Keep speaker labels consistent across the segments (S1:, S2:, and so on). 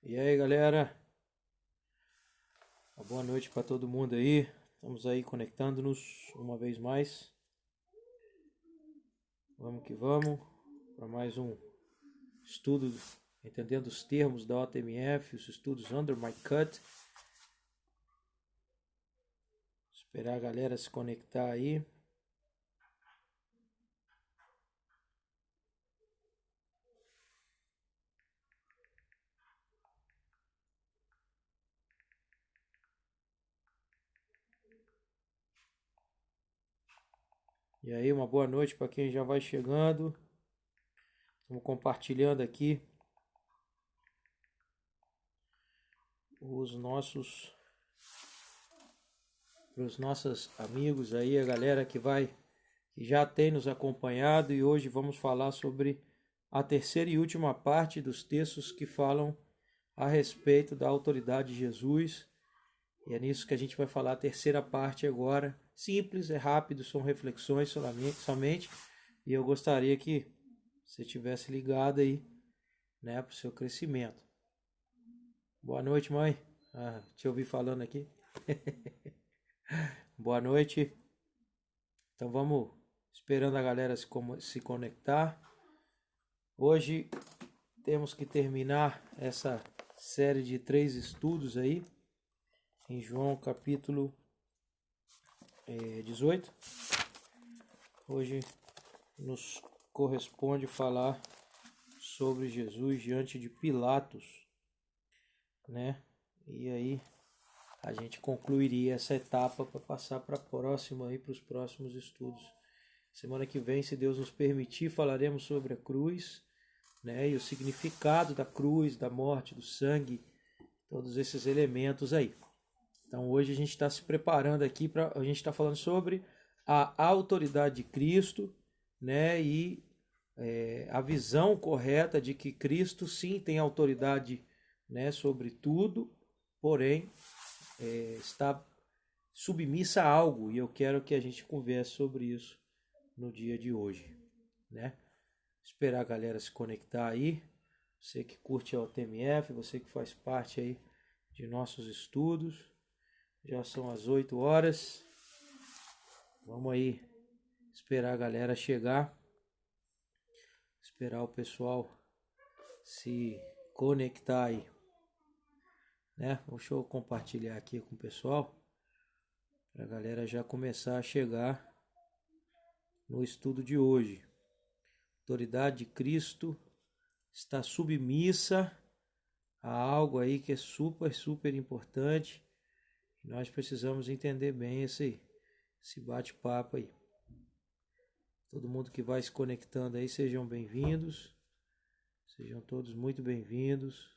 S1: E aí, galera? Uma boa noite para todo mundo aí. Estamos aí conectando-nos uma vez mais. Vamos que vamos para mais um estudo entendendo os termos da OTMF, os estudos Under My Cut. Esperar a galera se conectar aí. E aí, uma boa noite para quem já vai chegando. Estamos compartilhando aqui os nossos amigos aí, a galera que já tem nos acompanhado, e hoje vamos falar sobre a terceira e última parte dos textos que falam a respeito da autoridade de Jesus. E é nisso que a gente vai falar a terceira parte agora. Simples, é rápido, são reflexões somente. E eu gostaria que você tivesse ligado aí, né, para o seu crescimento. Boa noite, mãe. Te ouvi falando aqui. Boa noite. Então vamos esperando a galera se conectar. Hoje temos que terminar essa série de 3 estudos aí em João capítulo 18. Hoje nos corresponde falar sobre Jesus diante de Pilatos, né? E aí a gente concluiria essa etapa para passar para a próxima aí, para os próximos estudos. Semana que vem, se Deus nos permitir, falaremos sobre a cruz, né? E o significado da cruz, da morte, do sangue, todos esses elementos aí. Então hoje a gente está se preparando aqui a gente está falando sobre a autoridade de Cristo, né? E a visão correta de que Cristo sim tem autoridade, né, sobre tudo, porém está submissa a algo, e eu quero que a gente converse sobre isso no dia de hoje, né? Esperar a galera se conectar aí, você que curte a OTMF, você que faz parte aí de nossos estudos. Já são as 8 horas. Vamos aí esperar a galera chegar. Esperar o pessoal se conectar aí, né? Deixa eu compartilhar aqui com o pessoal para a galera já começar a chegar no estudo de hoje. A autoridade de Cristo está submissa a algo aí que é super importante. E nós precisamos entender bem esse bate-papo aí. Todo mundo que vai se conectando aí, sejam bem-vindos. Sejam todos muito bem-vindos.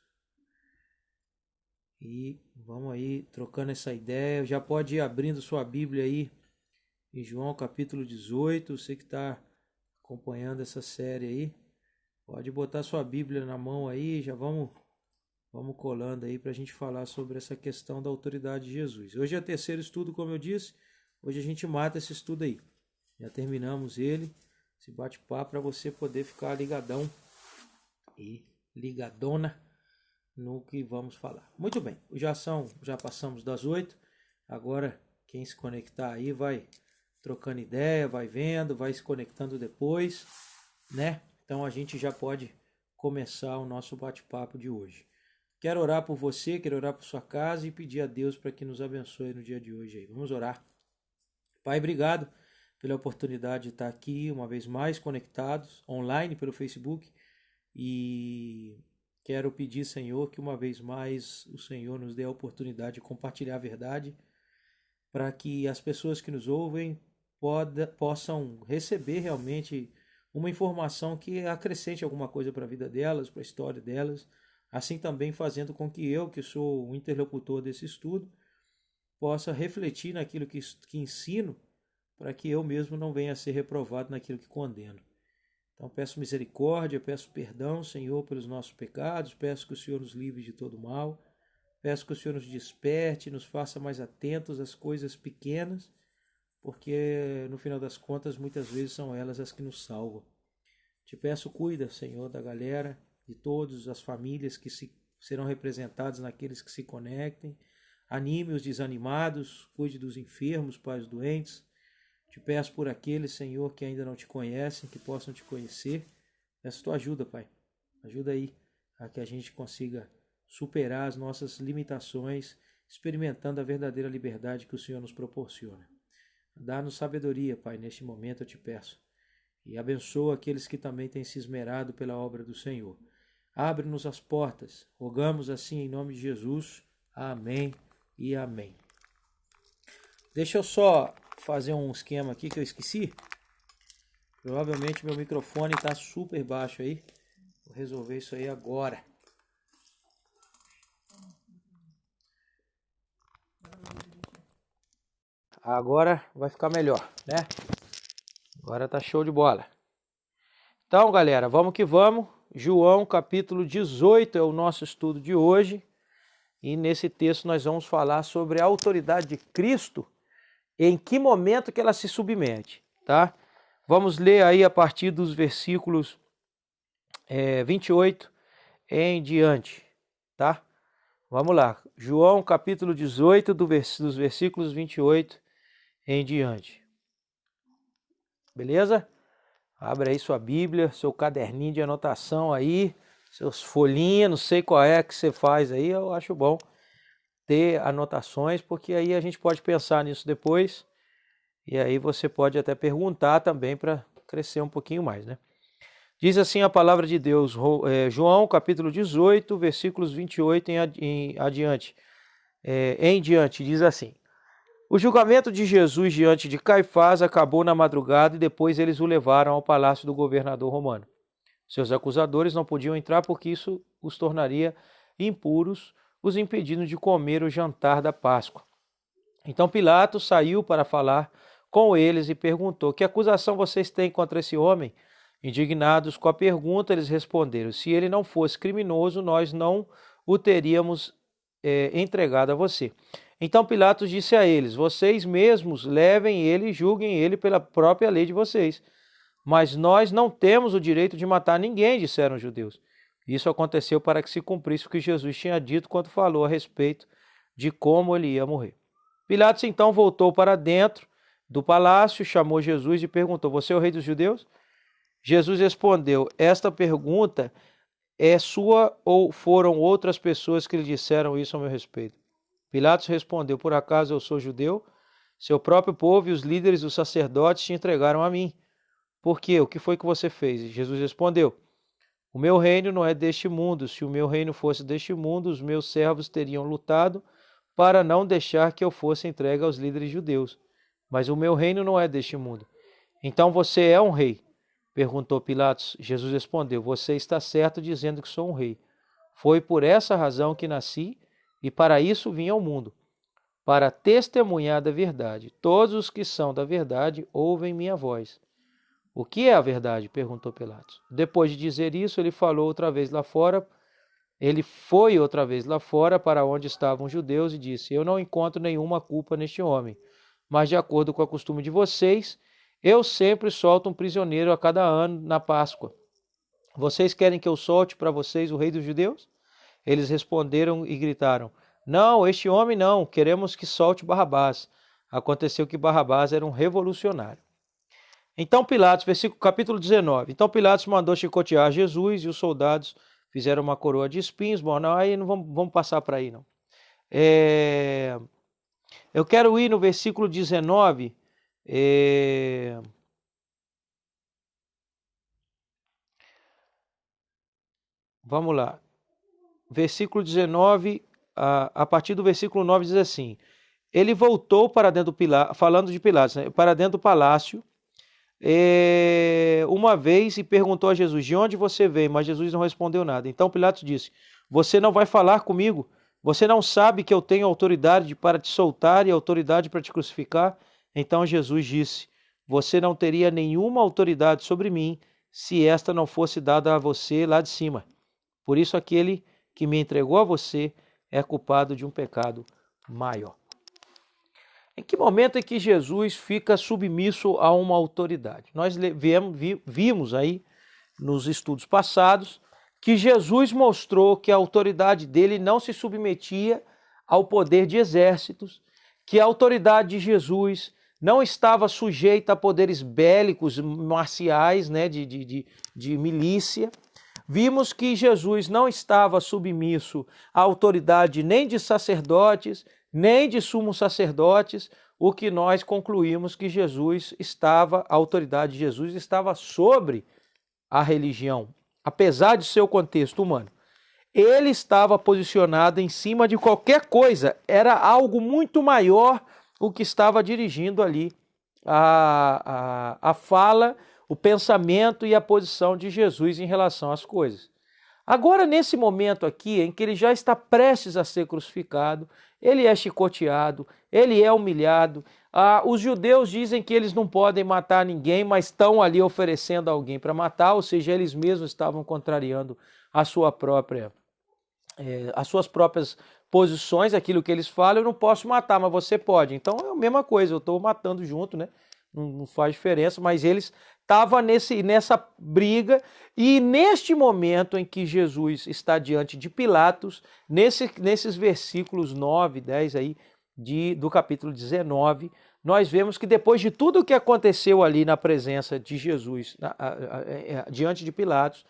S1: E vamos aí trocando essa ideia. Já pode ir abrindo sua Bíblia aí em João capítulo 18. Você que está acompanhando essa série aí, pode botar sua Bíblia na mão aí. Já vamos colando aí para a gente falar sobre essa questão da autoridade de Jesus. Hoje é o terceiro estudo, como eu disse. Hoje a gente mata esse estudo aí. Já terminamos ele. Esse bate-papo para você poder ficar ligadão e ligadona no que vamos falar. Muito bem, já passamos das 8. Agora quem se conectar aí vai trocando ideia, vai vendo, vai se conectando depois, né? Então a gente já pode começar o nosso bate-papo de hoje. Quero orar por você, quero orar por sua casa e pedir a Deus para que nos abençoe no dia de hoje aí. Vamos orar. Pai, obrigado pela oportunidade de estar aqui uma vez mais conectados online pelo Facebook, e quero pedir, Senhor, que uma vez mais o Senhor nos dê a oportunidade de compartilhar a verdade, para que as pessoas que nos ouvem possam receber realmente uma informação que acrescente alguma coisa para a vida delas, para a história delas, assim também fazendo com que eu, que sou o interlocutor desse estudo, possa refletir naquilo que ensino, para que eu mesmo não venha a ser reprovado naquilo que condeno. Então peço misericórdia, peço perdão, Senhor, pelos nossos pecados, peço que o Senhor nos livre de todo mal, peço que o Senhor nos desperte, nos faça mais atentos às coisas pequenas, porque no final das contas muitas vezes são elas as que nos salvam. Te peço, cuida, Senhor, da galera, de todas as famílias que se serão representados naqueles que se conectem. Anime os desanimados, cuide dos enfermos, Pai, os doentes. Te peço por aqueles, Senhor, que ainda não te conhecem, que possam te conhecer. Peço tua ajuda, Pai. Ajuda aí a que a gente consiga superar as nossas limitações, experimentando a verdadeira liberdade que o Senhor nos proporciona. Dá-nos sabedoria, Pai, neste momento eu te peço. E abençoa aqueles que também têm se esmerado pela obra do Senhor. Abre-nos as portas. Rogamos assim em nome de Jesus. Amém e amém. Deixa eu só fazer um esquema aqui que eu esqueci. Provavelmente meu microfone está super baixo aí. Vou resolver isso aí agora. Agora vai ficar melhor, né? Agora tá show de bola. Então, galera, vamos que vamos. João capítulo 18 é o nosso estudo de hoje. E nesse texto nós vamos falar sobre a autoridade de Cristo, em que momento que ela se submete, tá? Vamos ler aí a partir dos versículos 28 em diante, tá? Vamos lá, João capítulo 18, dos versículos 28 em diante. Beleza? Abre aí sua Bíblia, seu caderninho de anotação aí, seus folhinhas, não sei qual é que você faz aí, eu acho bom ter anotações, porque aí a gente pode pensar nisso depois, e aí você pode até perguntar também para crescer um pouquinho mais, né? Diz assim a palavra de Deus, João capítulo 18, versículos 28 em diante, diz assim: o julgamento de Jesus diante de Caifás acabou na madrugada e depois eles o levaram ao palácio do governador romano. Seus acusadores não podiam entrar porque isso os tornaria impuros, os impedindo de comer o jantar da Páscoa. Então Pilatos saiu para falar com eles e perguntou: que acusação vocês têm contra esse homem? Indignados com a pergunta, eles responderam: se ele não fosse criminoso, nós não o teríamos entregado a você. Então Pilatos disse a eles: vocês mesmos levem ele e julguem ele pela própria lei de vocês. Mas nós não temos o direito de matar ninguém, disseram os judeus. Isso aconteceu para que se cumprisse o que Jesus tinha dito quando falou a respeito de como ele ia morrer. Pilatos então voltou para dentro do palácio, chamou Jesus e perguntou: você é o rei dos judeus? Jesus respondeu: esta pergunta é sua ou foram outras pessoas que lhe disseram isso a meu respeito? Pilatos respondeu: por acaso eu sou judeu? Seu próprio povo e os líderes dos sacerdotes te entregaram a mim. Por quê? O que foi que você fez? E Jesus respondeu: o meu reino não é deste mundo. Se o meu reino fosse deste mundo, os meus servos teriam lutado para não deixar que eu fosse entregue aos líderes judeus. Mas o meu reino não é deste mundo. Então você é um rei? Perguntou Pilatos. Jesus respondeu: você está certo dizendo que sou um rei. Foi por essa razão que nasci e para isso vim ao mundo, para testemunhar da verdade. Todos os que são da verdade ouvem minha voz. O que é a verdade? Perguntou Pilatos. Depois de dizer isso, ele foi outra vez lá fora para onde estavam os judeus e disse: eu não encontro nenhuma culpa neste homem, mas de acordo com o costume de vocês, eu sempre solto um prisioneiro a cada ano na Páscoa. Vocês querem que eu solte para vocês o rei dos judeus? Eles responderam e gritaram: não, este homem não, queremos que solte Barrabás. Aconteceu que Barrabás era um revolucionário. Então Pilatos, capítulo 19. Então Pilatos mandou chicotear Jesus e os soldados fizeram uma coroa de espinhos. Bom, não, aí não vamos passar para aí, não. Eu quero ir no versículo 19. Vamos lá. Versículo 19, a partir do versículo 9 diz assim: ele voltou para dentro do Pilatos, falando de Pilatos, né, para dentro do palácio, uma vez e perguntou a Jesus: de onde você veio? Mas Jesus não respondeu nada. Então Pilatos disse: você não vai falar comigo? Você não sabe que eu tenho autoridade para te soltar e autoridade para te crucificar? Então Jesus disse: você não teria nenhuma autoridade sobre mim se esta não fosse dada a você lá de cima. Por isso aquele que me entregou a você é culpado de um pecado maior. Em que momento é que Jesus fica submisso a uma autoridade? Nós vimos aí nos estudos passados que Jesus mostrou que a autoridade dele não se submetia ao poder de exércitos, que a autoridade de Jesus não estava sujeita a poderes bélicos, marciais, né, de milícia. Vimos que Jesus não estava submisso à autoridade nem de sacerdotes, nem de sumos sacerdotes, o que nós concluímos que a autoridade de Jesus estava sobre a religião, apesar de seu contexto humano. Ele estava posicionado em cima de qualquer coisa, era algo muito maior o que estava dirigindo ali a fala, o pensamento e a posição de Jesus em relação às coisas. Agora, nesse momento aqui, em que ele já está prestes a ser crucificado, ele é chicoteado, ele é humilhado. Os judeus dizem que eles não podem matar ninguém, mas estão ali oferecendo alguém para matar, ou seja, eles mesmos estavam contrariando as suas próprias posições, aquilo que eles falam. Eu não posso matar, mas você pode. Então é a mesma coisa, eu estou matando junto, né? Não faz diferença, mas eles estavam nessa briga, e neste momento em que Jesus está diante de Pilatos, nesses versículos 9, 10 aí do capítulo 19, nós vemos que depois de tudo o que aconteceu ali na presença de Jesus, diante de Pilatos,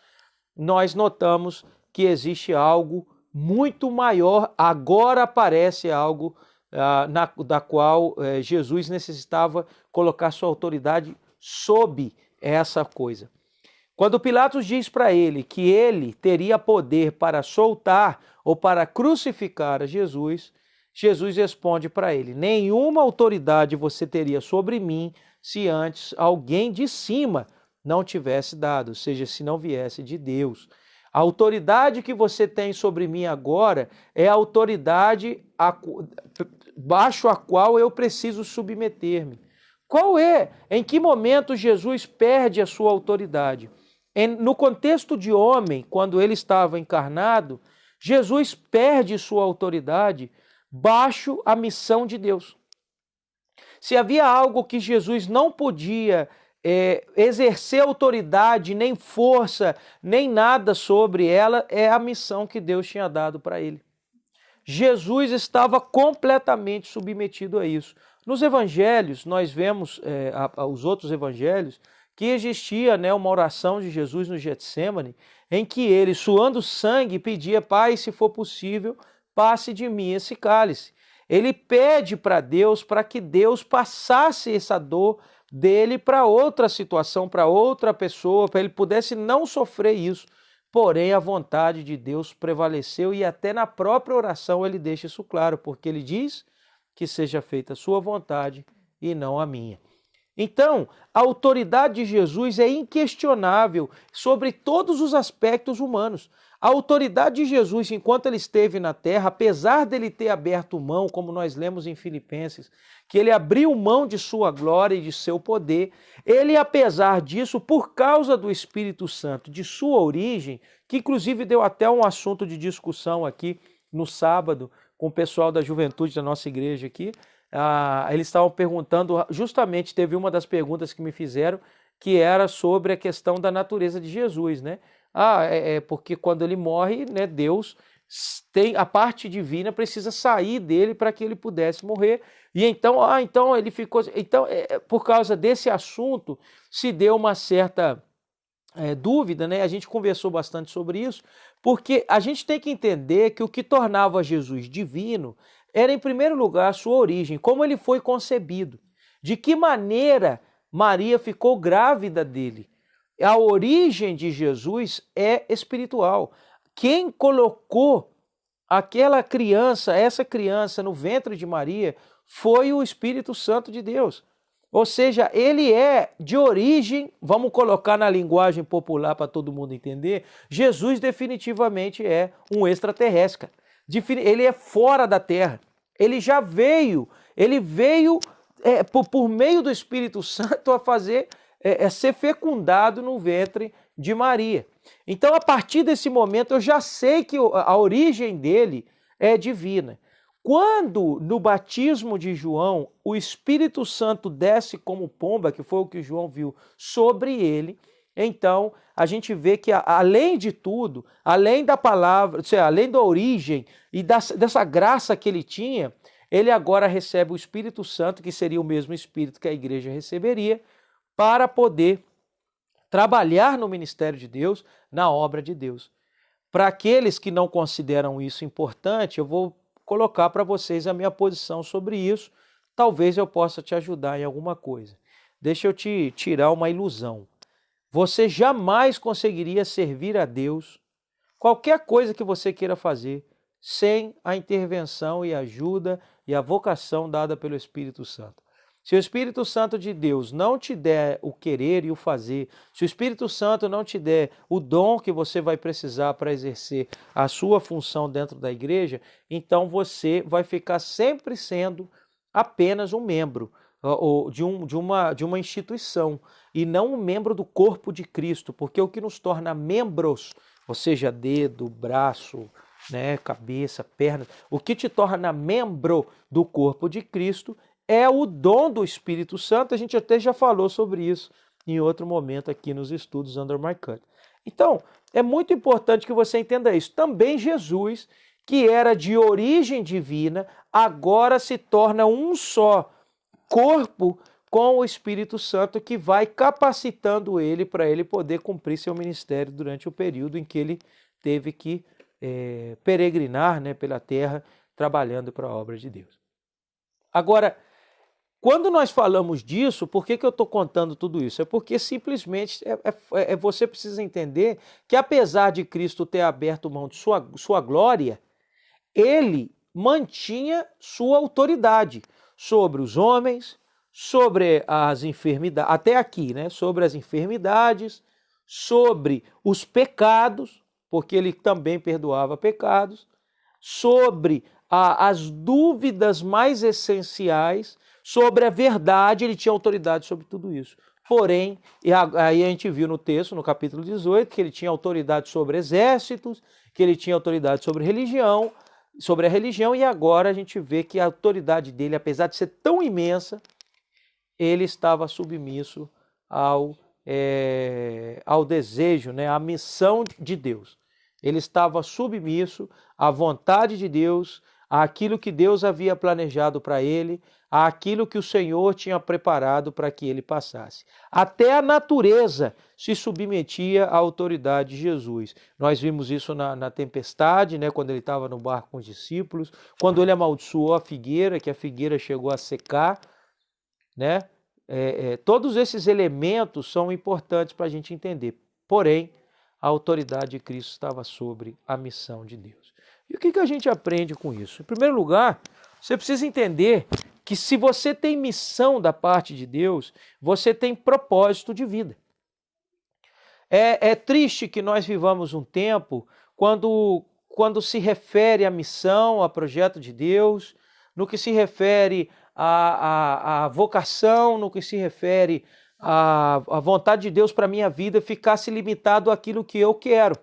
S1: nós notamos que existe algo muito maior, agora aparece algo da qual Jesus necessitava colocar sua autoridade sob essa coisa. Quando Pilatos diz para ele que ele teria poder para soltar ou para crucificar a Jesus, Jesus responde para ele: nenhuma autoridade você teria sobre mim se antes alguém de cima não tivesse dado, ou seja, se não viesse de Deus. A autoridade que você tem sobre mim agora é a autoridade baixo a qual eu preciso submeter-me. Qual é? Em que momento Jesus perde a sua autoridade? No contexto de homem, quando ele estava encarnado, Jesus perde sua autoridade baixo a missão de Deus. Se havia algo que Jesus não podia exercer autoridade, nem força, nem nada sobre ela, é a missão que Deus tinha dado para ele. Jesus estava completamente submetido a isso. Nos evangelhos, nós vemos, os outros evangelhos, que existia, né, uma oração de Jesus no Getsêmani, em que ele, suando sangue, pedia: Pai, se for possível, passe de mim esse cálice. Ele pede para Deus para que Deus passasse essa dor dele para outra situação, para outra pessoa, para ele pudesse não sofrer isso. Porém, a vontade de Deus prevaleceu, e até na própria oração ele deixa isso claro, porque ele diz que seja feita a sua vontade e não a minha. Então, a autoridade de Jesus é inquestionável sobre todos os aspectos humanos. A autoridade de Jesus, enquanto ele esteve na terra, apesar dele ter aberto mão, como nós lemos em Filipenses, que ele abriu mão de sua glória e de seu poder, ele, apesar disso, por causa do Espírito Santo, de sua origem, que inclusive deu até um assunto de discussão aqui no sábado com o pessoal da juventude da nossa igreja aqui, eles estavam perguntando, justamente teve uma das perguntas que me fizeram, que era sobre a questão da natureza de Jesus, né? Porque quando ele morre, né, Deus tem a parte divina, precisa sair dele para que ele pudesse morrer. E então ele ficou. Então, por causa desse assunto, se deu uma certa dúvida, né? A gente conversou bastante sobre isso, porque a gente tem que entender que o que tornava Jesus divino era, em primeiro lugar, a sua origem, como ele foi concebido, de que maneira Maria ficou grávida dele. A origem de Jesus é espiritual. Quem colocou essa criança no ventre de Maria, foi o Espírito Santo de Deus. Ou seja, ele é de origem, vamos colocar na linguagem popular para todo mundo entender, Jesus definitivamente é um extraterrestre. Ele é fora da Terra. Ele veio por meio do Espírito Santo a ser fecundado no ventre de Maria. Então, a partir desse momento, eu já sei que a origem dele é divina. Quando, no batismo de João, o Espírito Santo desce como pomba, que foi o que João viu, sobre ele,
S2: Então, a gente vê que, além de tudo, além da palavra, ou seja, além da origem e dessa graça que ele tinha, ele agora recebe o Espírito Santo, que seria o mesmo Espírito que a igreja receberia, para poder trabalhar no ministério de Deus, na obra de Deus. Para aqueles que não consideram isso importante, eu vou colocar para vocês a minha posição sobre isso. Talvez eu possa te ajudar em alguma coisa. Deixa eu te tirar uma ilusão. Você jamais conseguiria servir a Deus, qualquer coisa que você queira fazer, sem a intervenção e ajuda e a vocação dada pelo Espírito Santo. Se o Espírito Santo de Deus não te der o querer e o fazer, se o Espírito Santo não te der o dom que você vai precisar para exercer a sua função dentro da igreja, então você vai ficar sempre sendo apenas um membro de uma instituição e não um membro do corpo de Cristo, porque o que nos torna membros, ou seja, dedo, braço, né, cabeça, perna, o que te torna membro do corpo de Cristo é o dom do Espírito Santo. A gente até já falou sobre isso em outro momento aqui nos estudos Under My Cut. Então, é muito importante que você entenda isso. Também Jesus, que era de origem divina, agora se torna um só corpo com o Espírito Santo, que vai capacitando ele para ele poder cumprir seu ministério durante o período em que ele teve que peregrinar, né, pela terra, trabalhando para a obra de Deus. Agora, quando nós falamos disso, por que eu estou contando tudo isso? É porque simplesmente você precisa entender que, apesar de Cristo ter aberto mão de sua glória, ele mantinha sua autoridade sobre os homens, sobre as enfermidades, até aqui, né? Sobre as enfermidades, sobre os pecados, porque ele também perdoava pecados, sobre as dúvidas mais essenciais, sobre a verdade, ele tinha autoridade sobre tudo isso. Porém, aí a gente viu no texto, no capítulo 18, que ele tinha autoridade sobre exércitos, que ele tinha autoridade sobre a religião, e agora a gente vê que a autoridade dele, apesar de ser tão imensa, ele estava submisso ao desejo, né, à missão de Deus. Ele estava submisso à vontade de Deus, àquilo que Deus havia planejado para ele, àquilo que o Senhor tinha preparado para que ele passasse. Até a natureza se submetia à autoridade de Jesus. Nós vimos isso na tempestade, né, quando ele estava no barco com os discípulos, quando ele amaldiçoou a figueira, que a figueira chegou a secar, né? Todos esses elementos são importantes para a gente entender. Porém, a autoridade de Cristo estava sobre a missão de Deus. E o que a gente aprende com isso? Em primeiro lugar, você precisa entender que se você tem missão da parte de Deus, você tem propósito de vida. É triste que nós vivamos um tempo quando se refere à missão, ao projeto de Deus, no que se refere à vocação, no que se refere à vontade de Deus para a minha vida, ficasse limitado àquilo que eu quero.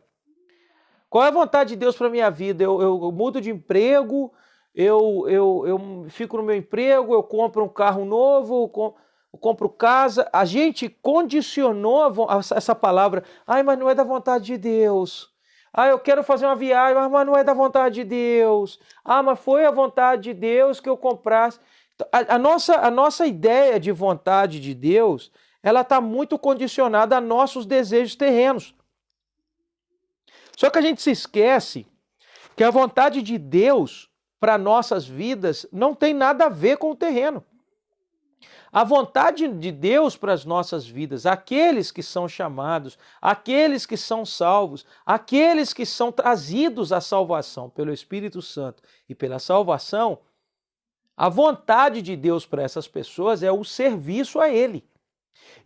S2: Qual é a vontade de Deus para a minha vida? Eu mudo de emprego, eu fico no meu emprego, eu compro um carro novo, eu compro casa. A gente condicionou essa palavra. Mas não é da vontade de Deus. Eu quero fazer uma viagem, mas não é da vontade de Deus. Mas foi a vontade de Deus que eu comprasse. A nossa ideia de vontade de Deus, ela está muito condicionada a nossos desejos terrenos. Só que a gente se esquece que a vontade de Deus para nossas vidas não tem nada a ver com o terreno. A vontade de Deus para as nossas vidas, aqueles que são chamados, aqueles que são salvos, aqueles que são trazidos à salvação pelo Espírito Santo e pela salvação, a vontade de Deus para essas pessoas é o serviço a Ele.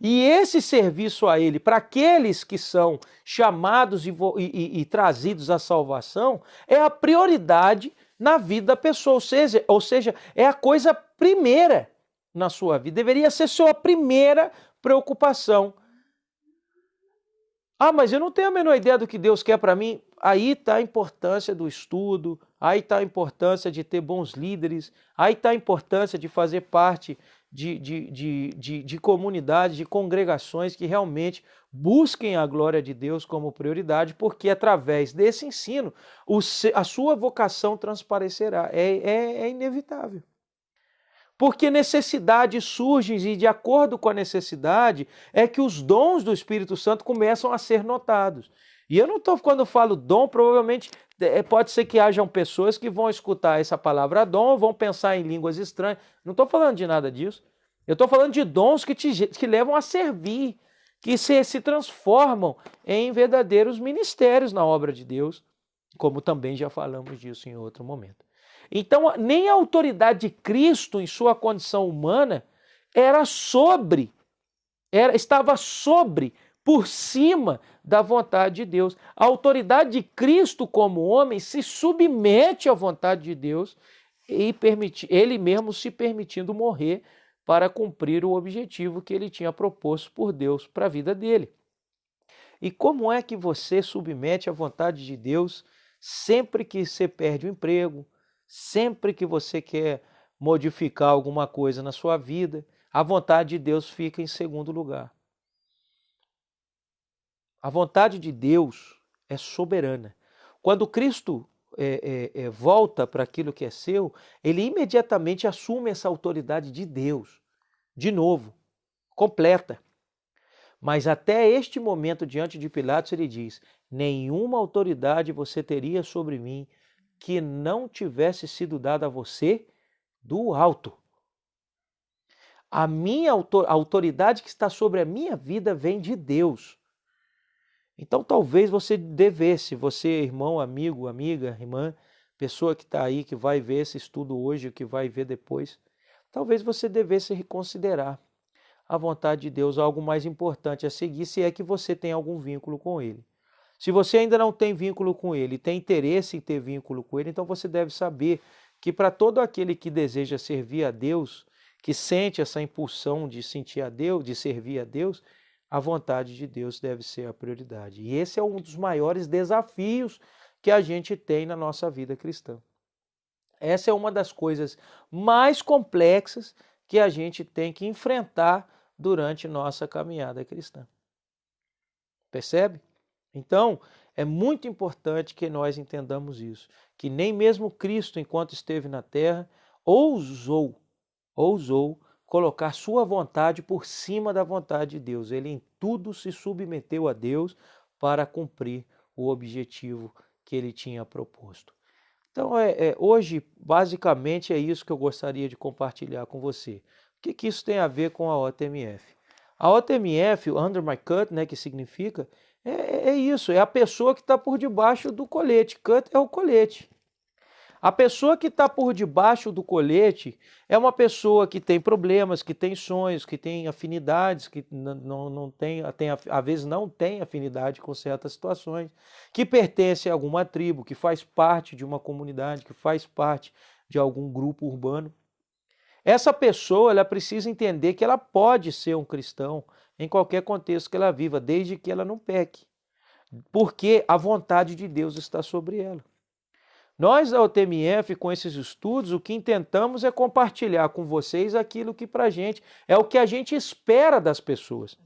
S2: E esse serviço a Ele, para aqueles que são chamados e trazidos à salvação, é a prioridade na vida da pessoa, ou seja, é a coisa primeira na sua vida. Deveria ser sua primeira preocupação. Mas eu não tenho a menor ideia do que Deus quer para mim. Aí está a importância do estudo, aí está a importância de ter bons líderes, aí está a importância de fazer parte de comunidades, de congregações que realmente busquem a glória de Deus como prioridade, porque através desse ensino a sua vocação transparecerá. É inevitável. Porque necessidades surgem e de acordo com a necessidade é que os dons do Espírito Santo começam a ser notados. E eu não estou, quando eu falo dom, provavelmente pode ser que hajam pessoas que vão escutar essa palavra dom, vão pensar em línguas estranhas. Não estou falando de nada disso. Eu estou falando de dons que levam a servir, que se transformam em verdadeiros ministérios na obra de Deus, como também já falamos disso em outro momento. Então, nem a autoridade de Cristo em sua condição humana estava por cima da vontade de Deus. A autoridade de Cristo como homem se submete à vontade de Deus e ele mesmo se permitindo morrer para cumprir o objetivo que ele tinha proposto por Deus para a vida dele. E como é que você submete à vontade de Deus sempre que você perde o emprego, sempre que você quer modificar alguma coisa na sua vida? A vontade de Deus fica em segundo lugar. A vontade de Deus é soberana. Quando Cristo volta para aquilo que é seu, ele imediatamente assume essa autoridade de Deus, de novo, completa. Mas até este momento, diante de Pilatos, ele diz: nenhuma autoridade você teria sobre mim que não tivesse sido dada a você do alto. A minha autoridade que está sobre a minha vida vem de Deus. Então talvez você devesse, você irmão, amigo, amiga, irmã, pessoa que está aí, que vai ver esse estudo hoje, que vai ver depois, talvez você devesse reconsiderar a vontade de Deus, algo mais importante a seguir, se é que você tem algum vínculo com Ele. Se você ainda não tem vínculo com Ele, tem interesse em ter vínculo com Ele, então você deve saber que para todo aquele que deseja servir a Deus, que sente essa impulsão de sentir a Deus, de servir a Deus, a vontade de Deus deve ser a prioridade. E esse é um dos maiores desafios que a gente tem na nossa vida cristã. Essa é uma das coisas mais complexas que a gente tem que enfrentar durante nossa caminhada cristã. Percebe? Então, é muito importante que nós entendamos isso, que nem mesmo Cristo, enquanto esteve na terra, ousou colocar sua vontade por cima da vontade de Deus. Ele em tudo se submeteu a Deus para cumprir o objetivo que ele tinha proposto. Então, hoje, basicamente, é isso que eu gostaria de compartilhar com você. O que isso tem a ver com a OTMF? A OTMF, o Under My Cut, né, que significa, é isso, é a pessoa que está por debaixo do colete. Cut é o colete. A pessoa que está por debaixo do colete é uma pessoa que tem problemas, que tem sonhos, que tem afinidades, que às vezes não tem afinidade com certas situações, que pertence a alguma tribo, que faz parte de uma comunidade, que faz parte de algum grupo urbano. Essa pessoa ela precisa entender que ela pode ser um cristão em qualquer contexto que ela viva, desde que ela não peque, porque a vontade de Deus está sobre ela. Nós da OTMF, com esses estudos, o que intentamos é compartilhar com vocês aquilo que pra gente é o que a gente espera das pessoas.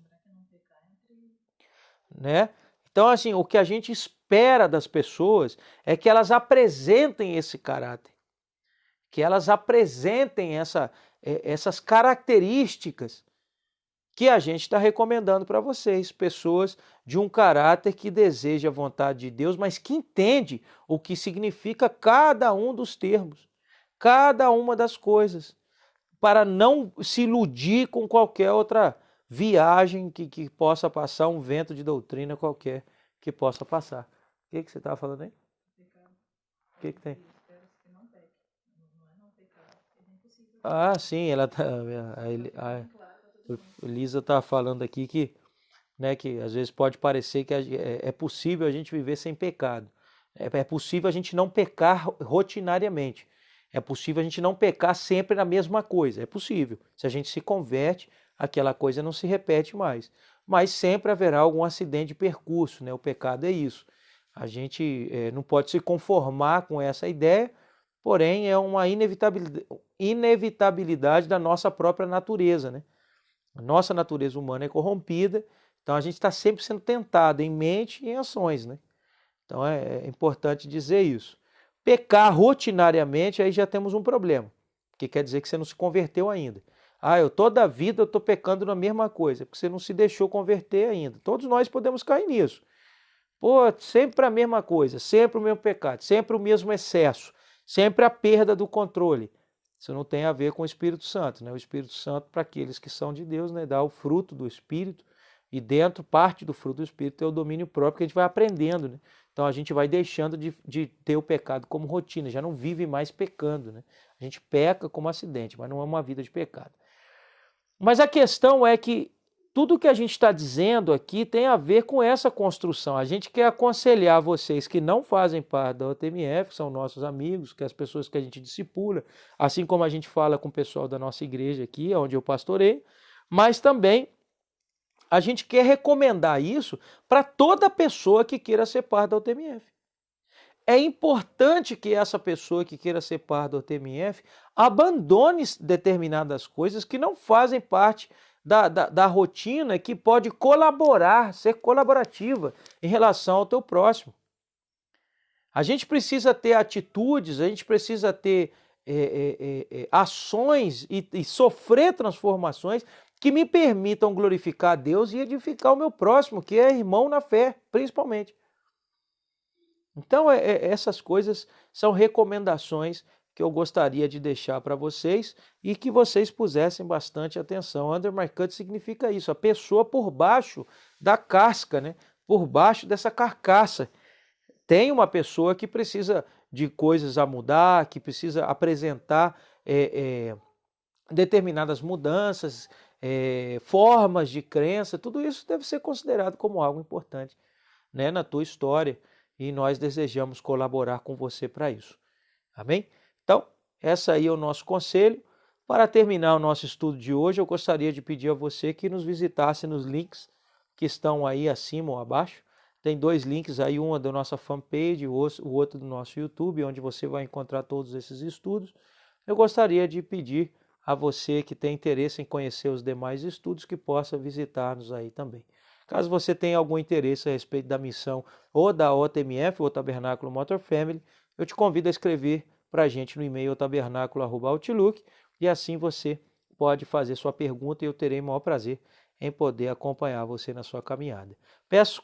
S2: Né? Então, assim, o que a gente espera das pessoas é que elas apresentem esse caráter, que elas apresentem essas características que a gente está recomendando para vocês, pessoas de um caráter que deseja a vontade de Deus, mas que entende o que significa cada um dos termos, cada uma das coisas, para não se iludir com qualquer outra viagem que possa passar, um vento de doutrina qualquer que possa passar. O que você estava falando aí? O que tem? Ah, sim, ela tá. A Elisa está falando aqui que às vezes pode parecer que é possível a gente viver sem pecado. É possível a gente não pecar rotinariamente. É possível a gente não pecar sempre na mesma coisa. É possível. Se a gente se converte, aquela coisa não se repete mais. Mas sempre haverá algum acidente de percurso, né? O pecado é isso. A gente não pode se conformar com essa ideia porém é uma inevitabilidade da nossa própria natureza, né? A nossa natureza humana é corrompida, então a gente está sempre sendo tentado em mente e em ações, né? Então é importante dizer isso. Pecar rotinariamente, aí já temos um problema, que quer dizer que você não se converteu ainda. Toda a vida eu estou pecando na mesma coisa, porque você não se deixou converter ainda. Todos nós podemos cair nisso. Sempre a mesma coisa, sempre o mesmo pecado, sempre o mesmo excesso, sempre a perda do controle. Isso não tem a ver com o Espírito Santo, né? O Espírito Santo, para aqueles que são de Deus, né, dá o fruto do Espírito, e dentro, parte do fruto do Espírito é o domínio próprio que a gente vai aprendendo, né? Então a gente vai deixando de ter o pecado como rotina, já não vive mais pecando, né? A gente peca como acidente, mas não é uma vida de pecado. Mas a questão é que tudo que a gente está dizendo aqui tem a ver com essa construção. A gente quer aconselhar vocês que não fazem parte da OTMF, que são nossos amigos, que as pessoas que a gente discipula, assim como a gente fala com o pessoal da nossa igreja aqui, onde eu pastorei, mas também a gente quer recomendar isso para toda pessoa que queira ser parte da OTMF. É importante que essa pessoa que queira ser parte da OTMF abandone determinadas coisas que não fazem parte da rotina, que pode colaborar, ser colaborativa em relação ao teu próximo. A gente precisa ter atitudes, a gente precisa ter ações e sofrer transformações que me permitam glorificar a Deus e edificar o meu próximo, que é irmão na fé, principalmente. Então, essas coisas são recomendações que eu gostaria de deixar para vocês e que vocês pusessem bastante atenção. Undercut significa isso, a pessoa por baixo da casca, né? Por baixo dessa carcaça. Tem uma pessoa que precisa de coisas a mudar, que precisa apresentar determinadas mudanças, formas de crença, tudo isso deve ser considerado como algo importante, né, na tua história. E nós desejamos colaborar com você para isso. Amém? Então, esse aí é o nosso conselho. Para terminar o nosso estudo de hoje, eu gostaria de pedir a você que nos visitasse nos links que estão aí acima ou abaixo. Tem 2 links aí, um é da nossa fanpage, o outro do nosso YouTube, onde você vai encontrar todos esses estudos. Eu gostaria de pedir a você que tem interesse em conhecer os demais estudos que possa visitar-nos aí também. Caso você tenha algum interesse a respeito da missão ou da OTMF, ou Tabernáculo Motor Family, eu te convido a escrever para a gente no e-mail tabernáculo@outlook, e assim você pode fazer sua pergunta e eu terei o maior prazer em poder acompanhar você na sua caminhada.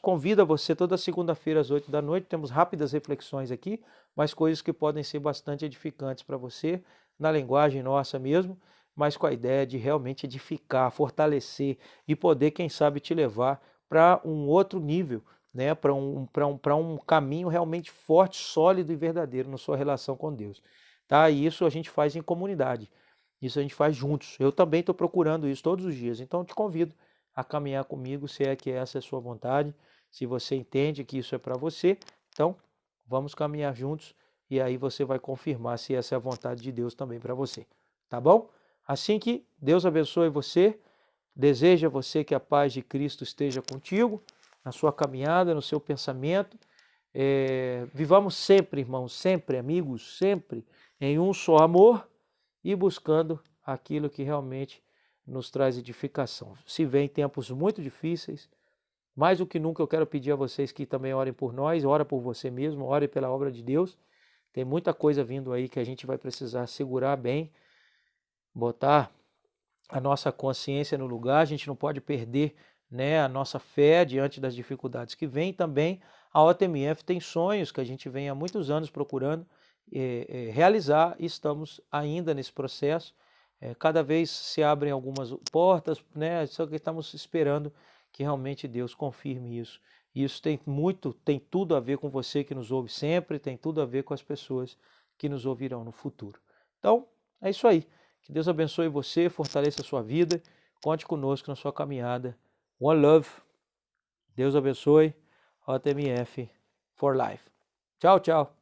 S2: Convido a você toda segunda-feira às 8 da noite, temos rápidas reflexões aqui, mas coisas que podem ser bastante edificantes para você, na linguagem nossa mesmo, mas com a ideia de realmente edificar, fortalecer e poder, quem sabe, te levar para um outro nível, né? Para um caminho realmente forte, sólido e verdadeiro na sua relação com Deus. Tá? E isso a gente faz em comunidade, isso a gente faz juntos. Eu também estou procurando isso todos os dias, então te convido a caminhar comigo, se é que essa é a sua vontade, se você entende que isso é para você, então vamos caminhar juntos e aí você vai confirmar se essa é a vontade de Deus também para você. Tá bom? Assim que Deus abençoe você, deseja você que a paz de Cristo esteja contigo, na sua caminhada, no seu pensamento. Vivamos sempre, irmãos, sempre, amigos, sempre em um só amor e buscando aquilo que realmente nos traz edificação. Se vem tempos muito difíceis, mais do que nunca eu quero pedir a vocês que também orem por nós, ora por você mesmo, ore pela obra de Deus. Tem muita coisa vindo aí que a gente vai precisar segurar bem, botar a nossa consciência no lugar, a gente não pode perder, né, a nossa fé diante das dificuldades que vem. Também a OTMF tem sonhos que a gente vem há muitos anos procurando realizar e estamos ainda nesse processo. Cada vez se abrem algumas portas, né, só que estamos esperando que realmente Deus confirme isso. E isso tem tudo a ver com você que nos ouve sempre, tem tudo a ver com as pessoas que nos ouvirão no futuro. Então, é isso aí. Que Deus abençoe você, fortaleça a sua vida, conte conosco na sua caminhada. One love. Deus abençoe. OTMF for life. Tchau, tchau.